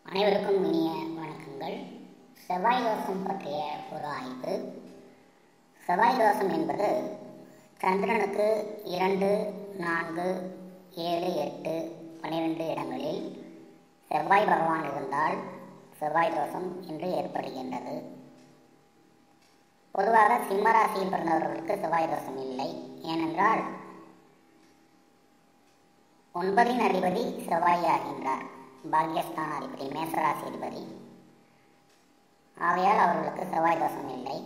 அனைவருக்கும் இனிய வணக்கங்கள். செவ்வாய் தோஷம் பற்றிய ஒரு ஆய்வு. செவ்வாய் தோஷம் என்பது சந்திரனுக்கு 2, 4, 7, 8, 12 இடங்களில் செவ்வாய் பகவான் இருந்தால் செவ்வாய் தோஷம் என்று ஏற்படுகின்றது. பொதுவாக சிம்ம ராசியில் பிறந்தவர்களுக்கு செவ்வாய் தோஷம் இல்லை. ஏனென்றால் 9 அதிபதி செவ்வாய் ஆகின்றார். பாக்யஸ்தான அதிபதி, மேசராசி அதிபதி. ஆகையால் அவர்களுக்கு செவ்வாய் தோஷம் இல்லை.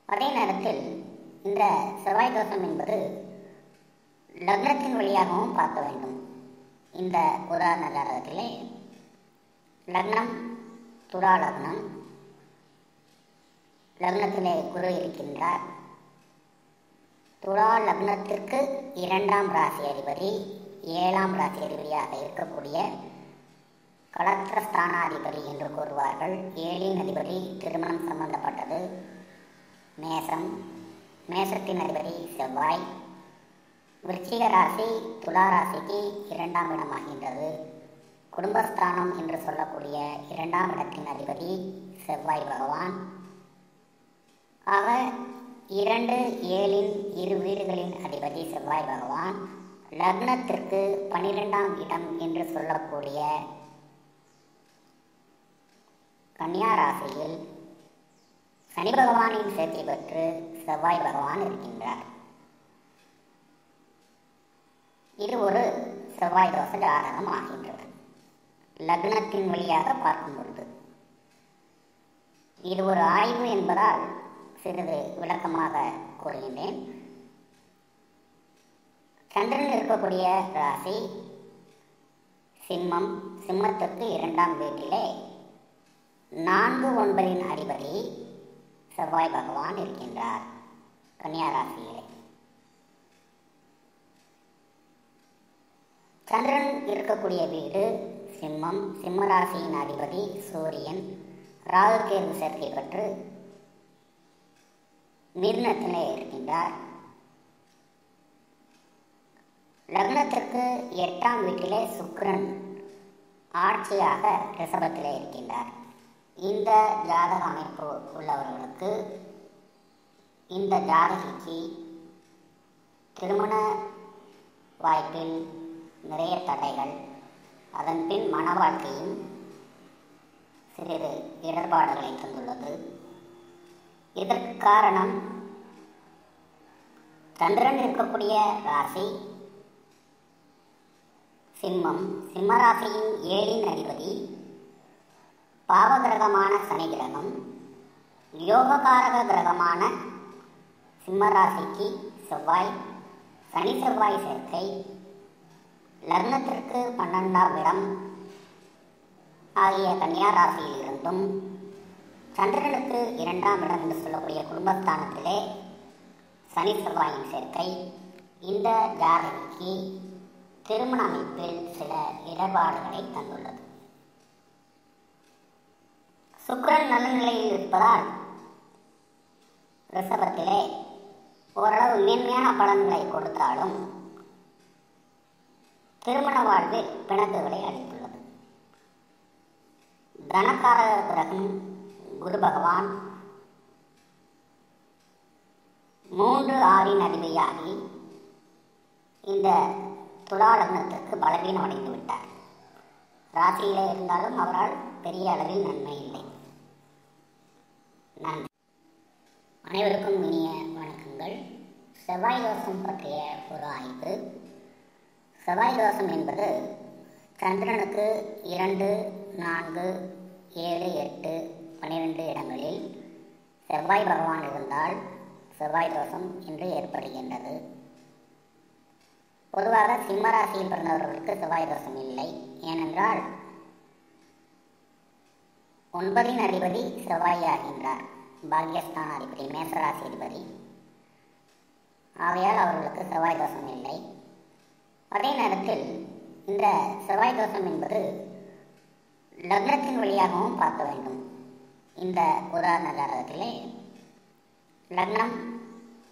அதே நேரத்தில் இந்த செவ்வாய் தோஷம் என்பது லக்னத்தின் வழியாகவும் பார்க்க வேண்டும். இந்த உதாரண ஜாதகத்திலே லக்னம் துலா லக்னம், லக்னத்திலே குரு இருக்கின்றார். துலா லக்னத்திற்கு 2ஆம் ராசி அதிபதி, 7ஆம் ராசி அதிபதியாக இருக்கக்கூடிய களத்திரஸ்தானாதிபதி என்று கூறுவார்கள். 7இன் அதிபதி திருமணம் சம்பந்தப்பட்டது. மேசம், மேசத்தின் அதிபதி செவ்வாய். விருச்சிக ராசி துலா ராசிக்கு 2ஆம் இடமாகின்றது. குடும்பஸ்தானம் என்று சொல்லக்கூடிய 2ஆம் இடத்தின் அதிபதி செவ்வாய் பகவான். ஆக 2, 7இன் இரு வீடுகளின் அதிபதி செவ்வாய் பகவான் லக்னத்திற்கு 12ஆம் இடம் என்று சொல்லக்கூடிய கன்னியா ராசியில் சனி பகவானின் சேர்க்கை பெற்று செவ்வாய் பகவான் இருக்கின்றார். இது ஒரு செவ்வாய் தோஷ ஜாதகம் ஆகின்றது லக்னத்தின் வழியாக பார்க்கும் பொழுது. இது ஒரு ஆய்வு என்பதால் சிறிது விளக்கமாக கூறுகின்றேன். சந்திரன் இருக்கக்கூடிய ராசி சிம்மம். சிம்மத்திற்கு 2ஆம் வீட்டிலே 4, 9இன் அதிபதி செவ்வாய் பகவான் இருக்கின்றார் கன்னியா ராசியிலே. சந்திரன் இருக்கக்கூடிய வீடு சிம்மம். சிம்ம ராசியின் அதிபதி சூரியன். ராகு கேது சேர்க்கை பெற்று மிதுனத்திலே இருக்கின்றார். லக்னத்திற்கு 8ஆம் வீட்டிலே சுக்கிரன் ஆட்சியாக ரிஷபத்திலே இருக்கின்றார். இந்த ஜாதக அமைப்பு உள்ளவர்களுக்கு, இந்த ஜாதகிக்கு திருமண வாய்ப்பில் நிறைய தடைகள், அதன் பின் மன வாழ்க்கையும் சிறிது இடர்பாடுகளை தந்துள்ளது. இதற்கு காரணம் சந்திரன் இருக்கக்கூடிய ராசி சிம்மம். சிம்ம ராசியின் 7இன் அதிபதி பாவகிரகமான சனி கிரகம், யோககாரக கிரகமான சிம்ம ராசிக்கு செவ்வாய், சனி செவ்வாய் சேர்க்கை, லக்னத்திற்கு 12ஆம் இடம் ஆகிய கன்னியா ராசியில் இருந்தும் சந்திரனுக்கு 2ஆம் இடம் என்று சொல்லக்கூடிய குடும்பஸ்தானத்திலே சனி செவ்வாயின் சேர்க்கை இந்த ஜாதகிக்கு திருமண அமைப்பில் சில இடர்பாடுகளை தந்துள்ளது. சுக்கிரன் நல்ல நிலையில் இருப்பதால் ரிஷபத்திலே ஓரளவு மேன்மையான பலன்களை கொடுத்தாலும் திருமண வாழ்வில் பிணக்குகளை அளித்துள்ளது. தனக்காரக கிரகம் குரு பகவான் 3, 6இன் அதிபதியாகி இந்த துலா லக்னத்திற்கு பலவீனம் அடைந்து விட்டார். ராசியிலே இருந்தாலும் அவரால் பெரிய அளவில் நன்மை இல்லை. நன்றி. அனைவருக்கும் இனிய வணக்கங்கள். செவ்வாய் தோஷம் பற்றிய ஒரு ஆய்வு. செவ்வாய் தோஷம் என்பது சந்திரனுக்கு 2, 4, 7, 8, 12 இடங்களில் செவ்வாய் பகவான் இருந்தால் செவ்வாய் தோஷம் என்று ஏற்படுகின்றது. பொதுவாக சிம்ம ராசியில் பிறந்தவர்களுக்கு செவ்வாய் தோஷம் இல்லை. ஏனென்றால் 9இன் அதிபதி செவ்வாய் ஆகின்றார். பாக்யஸ்தான அதிபதி, மேசராசி அதிபதி. ஆகையால் அவர்களுக்கு செவ்வாய் தோஷம் இல்லை. அதே நேரத்தில் இந்த செவ்வாய் தோஷம் என்பது லக்னத்தின் வழியாகவும் பார்க்க வேண்டும். இந்த உதாரண ஜாதகத்திலே லக்னம்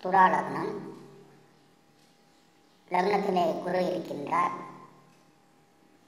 துலா லக்னம், லக்னத்திலே குரு இருக்கின்றார்.